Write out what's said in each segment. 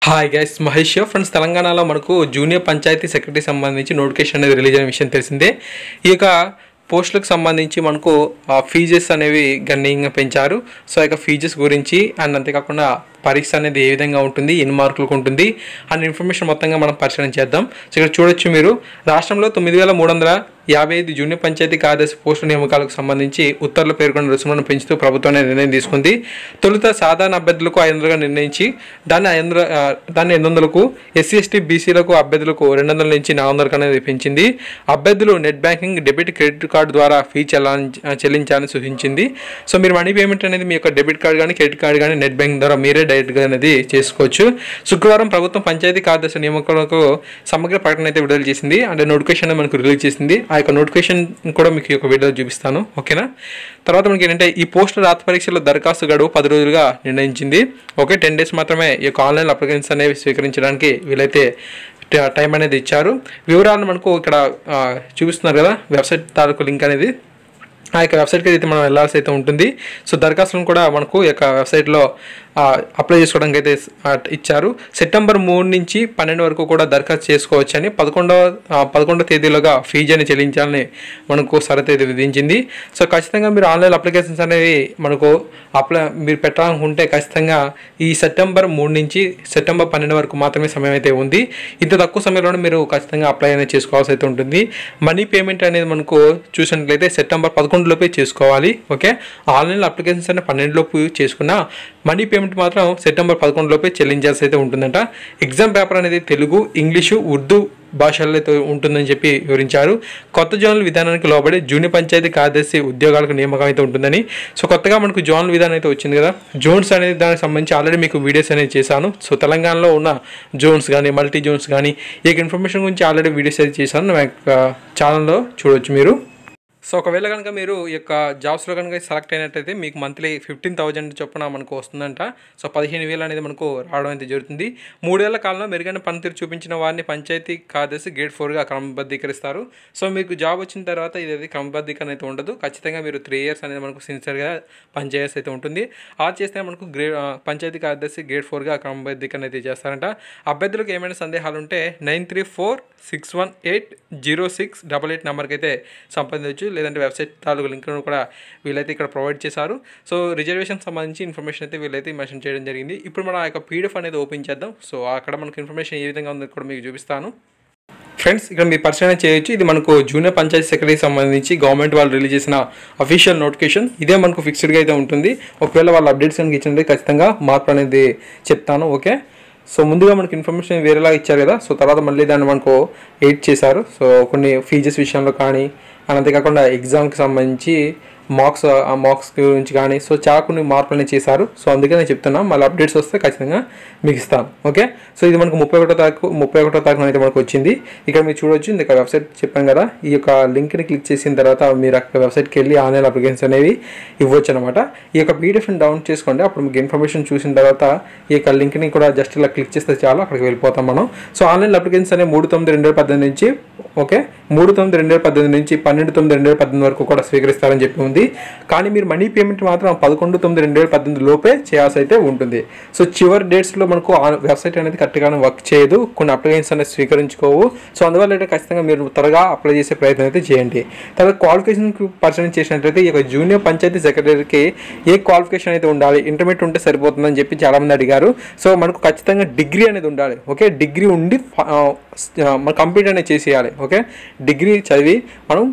Hi guys, Mahesh friends. తెలంగాణలో మనకు junior panchayat secretary సంబంధించి నోటిఫికేషన్ అనేది రిలీజ్ అయిన విషయం తెలిసిందే. ఈ యొక్క పోస్టులకు సంబంధించి మనకు ఫీజెస్ అనేవి గణనీయంగా పెంచారు. సో ఇక ఫీజెస్ గురించి అండ్ అంతేకాకుండా పరీక్ష అనేది ఏ విధంగా ఉంటుంది, ఎన్ని మార్కులకు ఉంటుంది అనే ఇన్ఫర్మేషన్ మొత్తంగా మనం పరిశీలన చేద్దాం. సో ఇక్కడ చూడొచ్చు మీరు, రాష్ట్రంలో 9355 జూనియర్ పంచాయతీ కార్యదర్శి పోస్టుల నియామకాలకు సంబంధించి ఉత్తర్వులు పేర్కొన్న రుసుములను పెంచుతూ ప్రభుత్వం నిర్ణయం తీసుకుంది. తొలుత సాధారణ అభ్యర్థులకు 500గా నిర్ణయించి దాన్ని 800కు, ఎస్సీ ఎస్టీ బీసీలకు అభ్యర్థులకు 200 నుంచి 400 అనేది పెంచింది. అభ్యర్థులు net banking, debit, credit card ద్వారా ఫీ చెల్లించాలని సూచించింది. సో మీరు మనీ పేమెంట్ అనేది మీ యొక్క డెబిట్ కార్డు కానీ, క్రెడిట్ కార్డు కానీ నెట్ బ్యాంకింగ్ ద్వారా మీరే డైరెక్ట్గా అనేది చేసుకోవచ్చు. శుక్రవారం ప్రభుత్వం పంచాయతీ కార్యదర్శి నియామకాలకు సమగ్ర ప్రకటన అయితే విడుదల చేసింది. అంటే నోటిఫికేషన్ మనకు రిలీజ్ చేసింది. ఆ యొక్క నోటిఫికేషన్ కూడా మీకు ఈ యొక్క వీడియోలో చూపిస్తాను, ఓకేనా. తర్వాత మనకి ఏంటంటే ఈ పోస్టుల రాత పరీక్షలో దరఖాస్తు గడువు 10 రోజులుగా నిర్ణయించింది. ఓకే, 10 డేస్ మాత్రమే ఈ యొక్క ఆన్లైన్ అప్లికేషన్స్ అనేవి స్వీకరించడానికి వీలైతే టైం అనేది ఇచ్చారు. వివరాలను మనకు ఇక్కడ చూపిస్తున్నారు కదా, వెబ్సైట్ తాలూకు లింక్ అనేది. ఆ యొక్క వెబ్సైట్కి అయితే మనం వెళ్ళాల్సి అయితే ఉంటుంది. సో దరఖాస్తులను కూడా మనకు ఈ యొక్క వెబ్సైట్లో అప్లై చేసుకోవడానికి అయితే ఇచ్చారు. సెప్టెంబర్ 3 నుంచి 12 వరకు కూడా దరఖాస్తు చేసుకోవచ్చు అని 11వ తేదీలోగా ఫీజు అని చెల్లించాలని మనకు షరతు అయితే విధించింది. సో ఖచ్చితంగా మీరు ఆన్లైన్ అప్లికేషన్స్ అనేవి మనకు మీరు పెట్టాలనుకుంటే ఖచ్చితంగా ఈ సెప్టెంబర్ 3 నుంచి సెప్టెంబర్ 12 వరకు మాత్రమే సమయం అయితే ఉంది. ఇంత తక్కువ సమయంలోనే మీరు ఖచ్చితంగా అప్లై అనేది చేసుకోవాల్సి అయితే ఉంటుంది. మనీ పేమెంట్ అనేది మనకు చూసినట్లయితే సెప్టెంబర్ 11 లోపే చేసుకోవాలి. ఓకే, ఆన్లైన్ అప్లికేషన్స్ అనేది 12 లోపు చేసుకున్నా మనీ పేమెంట్ మాత్రం సెప్టెంబర్ 11 లోపే చెల్లించాల్సి అయితే ఉంటుందంట. ఎగ్జామ్ పేపర్ అనేది తెలుగు, ఇంగ్లీషు, ఉర్దూ భాషల్లో అయితే ఉంటుందని చెప్పి వివరించారు. కొత్త జోనల్ విధానానికి లోబడి జూనియర్ పంచాయతీ కార్యదర్శి ఉద్యోగాలకు నియామకం అయితే ఉంటుందని. సో కొత్తగా మనకు జోనల్ విధానం అయితే వచ్చింది కదా, జోన్స్ అనేది దానికి సంబంధించి ఆల్రెడీ మీకు వీడియోస్ అనేది చేశాను. సో తెలంగాణలో ఉన్న జోన్స్ కానీ, మల్టీ జోన్స్ కానీ ఈ ఇన్ఫర్మేషన్ గురించి ఆల్రెడీ వీడియోస్ అయితే చేశాను, నా ఛానల్లో చూడవచ్చు మీరు. సో ఒకవేళ కనుక మీరు ఈ యొక్క జాబ్స్లో కనుక సెలెక్ట్ అయినట్టయితే మీకు మంత్లీ 15,000 చొప్పున మనకు వస్తుందంట. సో 15,000 అనేది మనకు రావడం అయితే జరుగుతుంది. 3 ఏళ్ల కాలంలో మెరుగైన పనితీరు చూపించిన వారిని పంచాయతీ కార్యదర్శి గ్రేడ్ 4గా క్రమబద్ధీకరిస్తారు. సో మీకు జాబ్ వచ్చిన తర్వాత ఇది క్రమబద్ధీకరణ అయితే ఉండదు. ఖచ్చితంగా మీరు 3 ఇయర్స్ అనేది మనకు సిన్సియర్గా పనిచేయాల్సి అయితే ఉంటుంది. అలా చేస్తే మనకు పంచాయతీ కార్యదర్శి గ్రేడ్ 4గా క్రమబద్ధీకరణ అయితే చేస్తారంట. అభ్యర్థులకు ఏమైనా సందేహాలు ఉంటే 9346180688 నెంబర్కి అయితే సంప్రదించవచ్చు. లేదంటే వెబ్సైట్ తాలూకు లింక్ను కూడా వీళ్ళైతే ఇక్కడ ప్రొవైడ్ చేశారు. సో రిజర్వేషన్ సంబంధించి ఇన్ఫర్మేషన్ అయితే వీళ్ళైతే మెన్షన్ చేయడం జరిగింది. ఇప్పుడు మనం ఆ యొక్క పీడిఎఫ్ అనేది ఓపెన్ చేద్దాం. సో అక్కడ మనకు ఇన్ఫర్మేషన్ ఏ విధంగా ఉందో కూడా మీకు చూపిస్తాను. ఫ్రెండ్స్, ఇక్కడ మీరు పరిశీలన చేయొచ్చు. ఇది మనకు జూనియర్ పంచాయతీ సెక్రటరీకి సంబంధించి గవర్నమెంట్ వాళ్ళు రిలీజ్ చేసిన అఫీషియల్ నోటిఫికేషన్. ఇదే మనకు ఫిక్స్డ్గా అయితే ఉంటుంది. ఒకవేళ వాళ్ళు అప్డేట్స్ కనుక ఇచ్చినట్టు ఖచ్చితంగా మార్పు అనేది చెప్తాను. ఓకే, సో ముందుగా మనకి ఇన్ఫర్మేషన్ వేరేలా ఇచ్చారు కదా, సో తర్వాత మళ్ళీ దాన్ని మనకు ఎయిట్ చేశారు. సో కొన్ని ఫీజెస్ విషయంలో కానీ, అంతేకాకుండా ఎగ్జామ్కి సంబంధించి మార్క్స్ గురించి కానీ సో చాలా కొన్ని మార్పులని చేశారు. సో అందుకే నేను చెప్తున్నా, మళ్ళీ అప్డేట్స్ వస్తే ఖచ్చితంగా మీకు ఇస్తాను. ఓకే, సో ఇది మనకు 31వ తారీఖున అయితే మనకు వచ్చింది. ఇక్కడ మీరు చూడవచ్చు, ఇందుక వెబ్సైట్ చెప్పాను కదా, ఈ యొక్క లింక్ని క్లిక్ చేసిన తర్వాత మీరు అక్కడ వెబ్సైట్కి వెళ్ళి ఆన్లైన్ అప్లికేషన్స్ అనేవి ఇవ్వచ్చు అనమాట. ఈ యొక్క పీడిఎఫ్ని డౌన్లోడ్ చేసుకోండి. అప్పుడు మీకు ఇన్ఫర్మేషన్ చూసిన తర్వాత ఈ యొక్క లింక్ని కూడా జస్ట్ ఇలా క్లిక్ చేస్తే చాలు, అక్కడికి వెళ్ళిపోతాం మనం. సో ఆన్లైన్ అప్లికేషన్స్ అనేవి 3/9/2018 నుంచి 3/9/2018 నుంచి 12/9/2018 వరకు కూడా స్వీకరిస్తారని చెప్పి ఉంది. కానీ మీరు మనీ పేమెంట్ మాత్రం 11/9/2018 లోపే చేయాల్సి అయితే ఉంటుంది. సో చివరి డేట్స్లో మనకు వెబ్సైట్ అనేది కరెక్ట్గానే వర్క్ చేయదు, కొన్ని అప్లికేషన్స్ అనేది స్వీకరించుకోవు. సో అందువల్ల అయితే ఖచ్చితంగా మీరు త్వరగా అప్లై చేసే ప్రయత్నం అయితే చేయండి. తర్వాత క్వాలిఫికేషన్కి పరిశీలన చేసినట్లయితే ఈ యొక్క జూనియర్ పంచాయతీ సెక్రటరీకి ఏ క్వాలిఫికేషన్ అయితే ఉండాలి, ఇంటర్మీడియట్ ఉంటే సరిపోతుందని చెప్పి చాలామంది అడిగారు. సో మనకు ఖచ్చితంగా డిగ్రీ అనేది ఉండాలి. ఓకే, డిగ్రీ ఉండి మన కంప్లీట్ అనేది చేసేయాలి. ఓకే, డిగ్రీ చదివి మనం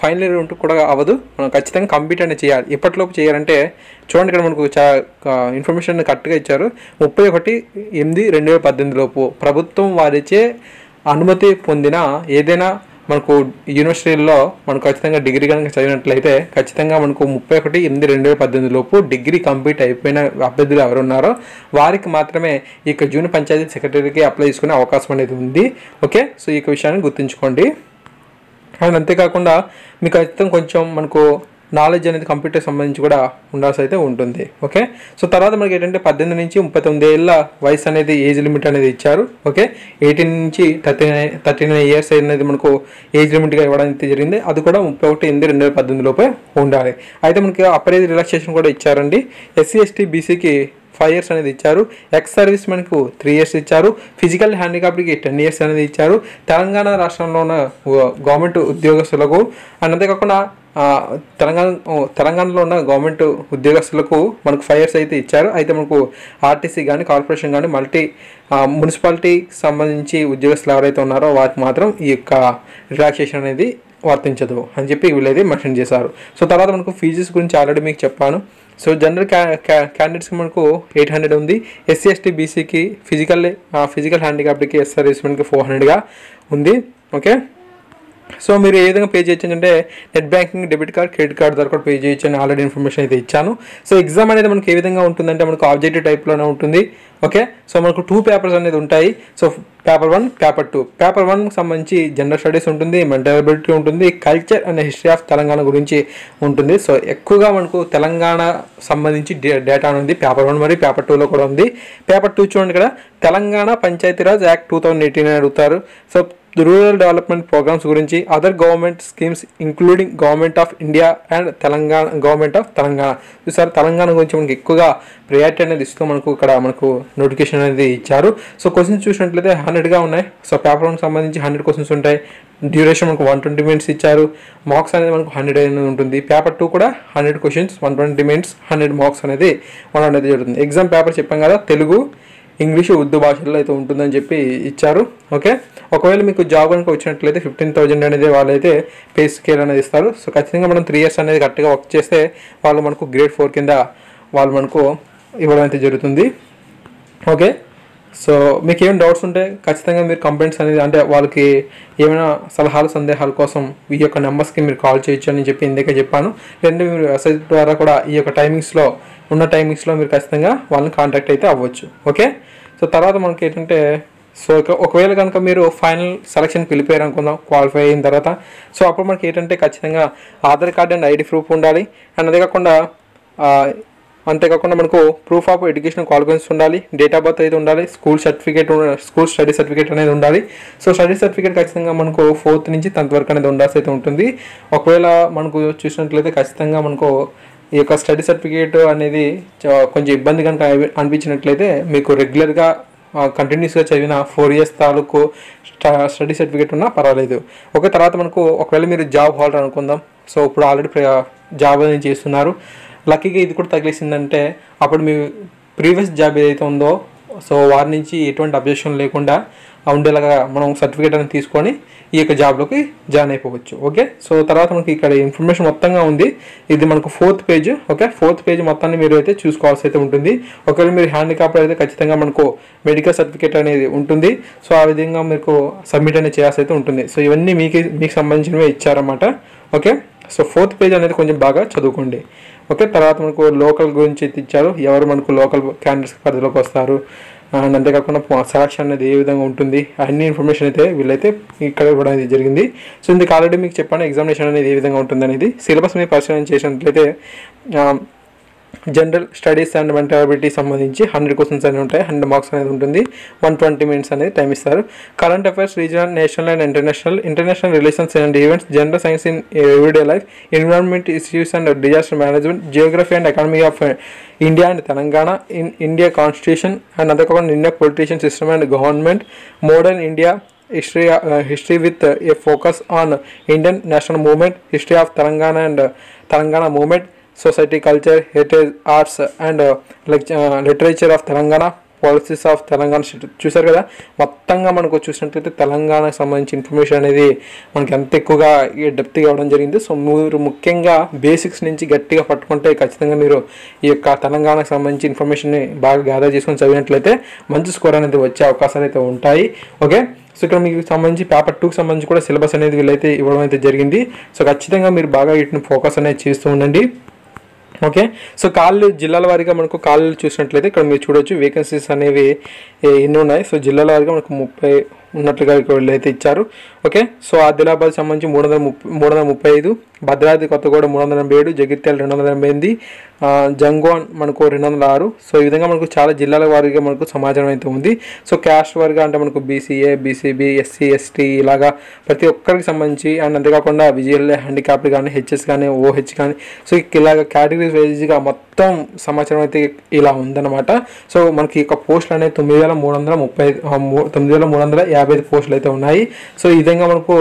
ఫైనల్ ఇయర్ ఉంటూ కూడా అవ్వదు, మనం ఖచ్చితంగా కంప్లీట్ అనేది చేయాలి. ఎప్పటిలోపు చేయాలంటే చూడండి, ఇక్కడ మనకు ఇన్ఫర్మేషన్ కరెక్ట్గా ఇచ్చారు. 31/8/2018 లోపు ప్రభుత్వం వారిచే అనుమతి పొందిన ఏదైనా మనకు యూనివర్సిటీల్లో మనకు ఖచ్చితంగా డిగ్రీ కనుక చదివినట్లయితే ఖచ్చితంగా మనకు 31/8/2018 లోపు డిగ్రీ కంప్లీట్ అయిపోయిన అభ్యర్థులు ఎవరు ఉన్నారో వారికి మాత్రమే ఈ యొక్క జూనియర్ పంచాయతీ సెక్రటరీకి అప్లై చేసుకునే అవకాశం అనేది ఉంది. ఓకే, సో ఈ విషయాన్ని గుర్తుంచుకోండి. అండ్ అంతేకాకుండా మీకు ఖచ్చితంగా కొంచెం మనకు నాలెడ్జ్ అనేది కంప్యూటర్ సంబంధించి కూడా ఉండాల్సి అయితే ఉంటుంది. ఓకే, సో తర్వాత మనకి ఏంటంటే 18 నుంచి 39 ఏళ్ళ వయసు అనేది ఏజ్ లిమిట్ అనేది ఇచ్చారు. ఓకే, 18 నుంచి 39 ఇయర్స్ అనేది మనకు ఏజ్ లిమిట్గా ఇవ్వడానికి జరిగింది. అది కూడా 31/8/2018 లోపే ఉండాలి. అయితే మనకి అప్పర్ ఏజ్ రిలాక్సేషన్ కూడా ఇచ్చారండి. ఎస్సీ ఎస్టీ బీసీకి 5 years అనేది ఇచ్చారు. ఎక్స్ సర్వీస్ మెన్కు 3 years ఇచ్చారు. ఫిజికల్ హ్యాండిక్యాప్డ్కి 10 years అనేది ఇచ్చారు. తెలంగాణ రాష్ట్రంలో ఉన్న గవర్నమెంట్ ఉద్యోగస్తులకు అంతేకాకుండా తెలంగాణలో ఉన్న గవర్నమెంట్ ఉద్యోగస్తులకు మనకు 5 years అయితే ఇచ్చారు. అయితే మనకు ఆర్టీసీ కానీ కార్పొరేషన్ కానీ మున్సిపాలిటీకి సంబంధించి ఉద్యోగస్తులు ఎవరైతే ఉన్నారో వారికి మాత్రం ఈ యొక్క రిలాక్సేషన్ అనేది వర్తించదు అని చెప్పి వీళ్ళైతే మెన్షన్ చేశారు. సో తర్వాత మనకు ఫీజెస్ గురించి ఆల్రెడీ మీకు చెప్పాను. సో జనరల్ క్యాండిడేట్స్కి మనకు 800 ఉంది. ఎస్సీ ఎస్టీ బీసీకి ఫిజికల్ హ్యాండిక్యాప్డ్కి ఎస్ సర్వీస్మెన్కి 400గా ఉంది. ఓకే, సో మీరు ఏ విధంగా పే చేయొచ్చు అంటే net banking, debit card, credit card ద్వారా కూడా పే చేయొచ్చు అని ఆల్రెడీ ఇన్ఫర్మేషన్ అయితే ఇచ్చాను. సో ఎగ్జామ్ అనేది మనకు ఏ విధంగా ఉంటుందంటే మనకు ఆబ్జెక్టివ్ టైప్లోనే ఉంటుంది. ఓకే, సో మనకు 2 పేపర్స్ అనేది ఉంటాయి. So paper 1, paper 2. పేపర్ 1కి సంబంధించి జనరల్ స్టడీస్ ఉంటుంది, మెంటల్ ఎబిలిటీ ఉంటుంది, culture and history of Telangana గురించి ఉంటుంది. సో ఎక్కువగా మనకు తెలంగాణ సంబంధించి డేటా ఉంది పేపర్ 1 మరియు పేపర్ 2లో కూడా ఉంది. పేపర్ 2 చూడండి ఇక్కడ తెలంగాణ పంచాయతీరాజ్ యాక్ట్ 2018 అడుగుతారు. సో రూరల్ డెవలప్మెంట్ ప్రోగ్రామ్స్ గురించి, other government schemes including government of India and government of Telangana. చూసారు, తెలంగాణ గురించి మనకి ఎక్కువగా ప్రయారిటీ అనేది ఇస్తూ మనకు నోటిఫికేషన్ అనేది ఇచ్చారు. సో క్వశ్చన్స్ చూసినట్లయితే 100గా ఉన్నాయి. సో పేపర్ 1కి సంబంధించి 100 క్వశ్చన్స్ ఉంటాయి. డ్యూరేషన్ మనకు 120 minutes ఇచ్చారు. మార్క్స్ అనేది మనకు 100 అనేది ఉంటుంది. పేపర్ 2 కూడా 100 questions, 120 minutes, 100 marks అనేది అనేది జరుగుతుంది. ఎగ్జామ్ పేపర్ చెప్పాం కదా, తెలుగు, ఇంగ్లీషు, ఉర్దూ భాషల్లో అయితే ఉంటుందని చెప్పి ఇచ్చారు. ఓకే, ఒకవేళ మీకు జాబ్ కనుక వచ్చినట్లయితే 15,000 అనేది వాళ్ళైతే పే స్కేల్ అనేది ఇస్తారు. సో ఖచ్చితంగా మనం 3 years అనేది కరెక్ట్గా వర్క్ చేస్తే వాళ్ళు మనకు గ్రేడ్ 4 కింద వాళ్ళు మనకు ఇవ్వడం అయితే జరుగుతుంది. ఓకే, సో మీకు ఏమైనా డౌట్స్ ఉంటే ఖచ్చితంగా మీరు కంప్లైంట్స్ అనేది అంటే వాళ్ళకి ఏమైనా సలహాలు సందేహాల కోసం ఈ యొక్క నెంబర్స్కి మీరు కాల్ చేయొచ్చు అని చెప్పి ఇందాక చెప్పాను. లేదంటే మీరు మెసేజ్ ద్వారా కూడా ఈ యొక్క టైమింగ్స్లో మీరు ఖచ్చితంగా వాళ్ళని కాంటాక్ట్ అయితే అవ్వచ్చు. ఓకే, సో తర్వాత మనకి ఏంటంటే సో ఒకవేళ కనుక మీరు ఫైనల్ సెలక్షన్కి వెళ్ళిపోయారు అనుకుందాం క్వాలిఫై అయిన తర్వాత. సో అప్పుడు మనకి ఏంటంటే ఖచ్చితంగా Aadhaar card and ID proof ఉండాలి. అండ్ అంతేకాకుండా మనకు ప్రూఫ్ ఆఫ్ ఎడ్యుకేషన్ క్వాలిఫికేషన్స్ ఉండాలి, డేట్ ఆఫ్ బర్త్ అయితే ఉండాలి, స్కూల్ స్టడీ సర్టిఫికేట్ అనేది ఉండాలి. సో స్టడీ సర్టిఫికేట్ ఖచ్చితంగా మనకు 4th నుంచి 10th వరకు అనేది ఉండాల్సి అయితే ఉంటుంది. ఒకవేళ మనకు చూసినట్లయితే ఖచ్చితంగా మనకు ఈ యొక్క స్టడీ సర్టిఫికేట్ అనేది కొంచెం ఇబ్బంది కనుక అనిపించినట్లయితే మీకు రెగ్యులర్గా కంటిన్యూస్గా చదివిన 4 years తాలూకు స్టడీ సర్టిఫికేట్ ఉన్నా పర్వాలేదు. ఒక తర్వాత మనకు ఒకవేళ మీరు జాబ్ హోల్డర్ అనుకుందాం. సో ఇప్పుడు ఆల్రెడీ జాబ్ అనేది చేస్తున్నారు, లక్కీగా ఇది కూడా తగిలేసిందంటే అప్పుడు మీ ప్రీవియస్ జాబ్ ఏదైతే ఉందో సో వారి నుంచి ఎటువంటి అబ్జెక్షన్ లేకుండా ఉండేలాగా మనం సర్టిఫికేట్ అనేది తీసుకొని ఈ యొక్క జాబ్లోకి జాయిన్ అయిపోవచ్చు. ఓకే, సో తర్వాత మనకి ఇక్కడ ఇన్ఫర్మేషన్ మొత్తంగా ఉంది. ఇది మనకు 4th page. Okay, 4th page మొత్తాన్ని మీరు అయితే చూసుకోవాల్సి అయితే ఉంటుంది. ఒకవేళ మీరు హ్యాండిక్యాప్ అయితే ఖచ్చితంగా మనకు మెడికల్ సర్టిఫికేట్ అనేది ఉంటుంది. సో ఆ విధంగా మీకు సబ్మిట్ అనేది చేయాల్సి అయితే ఉంటుంది. సో ఇవన్నీ మీకు సంబంధించినవే ఇచ్చారన్నమాట. ఓకే, సో 4th page అనేది కొంచెం బాగా చదువుకోండి. ఓకే, తర్వాత మనకు లోకల్ గురించి అయితే ఇచ్చారు, ఎవరు మనకు లోకల్ క్యాండిడేట్స్ పరిధిలోకి వస్తారు, అండ్ అంతేకాకుండా సెలక్షన్ అనేది ఏ విధంగా ఉంటుంది అన్ని ఇన్ఫర్మేషన్ అయితే వీళ్ళైతే ఇక్కడ ఇవ్వడం అనేది జరిగింది. సో ఇందుకు ఆల్రెడీ మీకు చెప్పాను ఎగ్జామినేషన్ అనేది ఏ విధంగా ఉంటుంది అనేది. సిలబస్ మీద పరిశీలన చేసినట్లయితే general studies and mental ability సంబంధించి 100 questions అనేవి ఉంటాయి. 100 marks అనేది ఉంటుంది. 120 minutes అనేది టైం ఇస్తారు. Current affairs, regional, national and international relations and events, general science in everyday life, environment issues and disaster management, geography and economy of India and Telangana, India constitution and అంతేకాకుండా India politician system and government, modern India, history with a focus on Indian national movement, history of Telangana and Telangana movement, society, culture, heritage, arts and literature of Telangana, policies of Telangana. చూసారు కదా, మొత్తంగా మనకు చూసినట్లయితే తెలంగాణకు సంబంధించి information అనేది మనకి ఎంత ఎక్కువగా డెప్త్గా ఇవ్వడం జరిగింది. సో మీరు ముఖ్యంగా బేసిక్స్ నుంచి గట్టిగా పట్టుకుంటే ఖచ్చితంగా మీరు ఈ యొక్క తెలంగాణకు సంబంధించి ఇన్ఫర్మేషన్ని బాగా గ్యాదర్ చేసుకొని చదివినట్లయితే మంచి స్కోర్ అనేది వచ్చే అవకాశాలు అయితే ఉంటాయి. ఓకే, సో ఇక్కడ మీకు సంబంధించి పేపర్ 2కి సంబంధించి కూడా సిలబస్ అనేది వీళ్ళైతే ఇవ్వడం అయితే జరిగింది. సో ఖచ్చితంగా మీరు బాగా వీటిని ఫోకస్ అనేది చేస్తూ ఉండండి. ఓకే, సో జిల్లాల వారీగా మనకు చూసినట్లయితే ఇక్కడ మీరు చూడొచ్చు వేకెన్సీస్ అనేవి ఎన్ని ఉన్నాయి. సో జిల్లాల వారీగా మనకు ఉన్నట్లుగా వీళ్ళైతే ఇచ్చారు. ఓకే, సో ఆదిలాబాద్ సంబంధించి 335, భద్రాద్రి కొత్తగూడెం 387, జగిత్యాల 288, జంగోన్ మనకు 206. సో ఈ విధంగా మనకు చాలా జిల్లాల వారీగా మనకు సమాచారం అయితే ఉంది. సో క్యాస్ట్ వారీగా అంటే మనకు బీసీఏ, బీసీబీ, ఎస్సీ, ఎస్టీ ఇలాగా ప్రతి ఒక్కరికి సంబంధించి, అండ్ అంతేకాకుండా విజువల్ హ్యాండిక్యాప్డ్ కానీ, హెచ్ఎస్ కానీ, ఓహెచ్ కానీ, సో ఇలాగ కేటగిరీస్ వైజ్గా మొత్తం సమాచారం అయితే ఇలా ఉందన్నమాట. సో మనకి ఈ పోస్టులు అనేవి 9,355 పోస్టులు అయితే ఉన్నాయి. సో ఈ విధంగా మనకు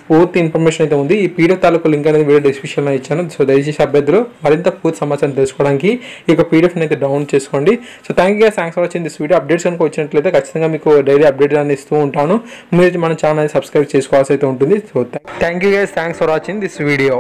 పూర్తి ఇన్ఫర్మేషన్ అయితే ఉంది. ఈ పీడిఎఫ్ తాలూకు లింక్ అనేది వీడియో డిస్క్రిప్షన్లో ఇచ్చాను. సో దయచేసి అభ్యర్థులు మరింత పూర్తి సమాచారం తెలుసుకోవడానికి ఈ యొక్క పీడిఎఫ్ని అయితే డౌన్లోడ్ చేసుకోండి. So thanks for watching this video. Updates కనుక వచ్చినట్లయితే ఖచ్చితంగా మీకు డైలీ అప్డేట్ అని ఇస్తూ ఉంటాను. మీరు మన ఛానల్ సబ్స్క్రైబ్ చేసుకోవాల్సి అయితే ఉంటుంది. So thanks for watching this video.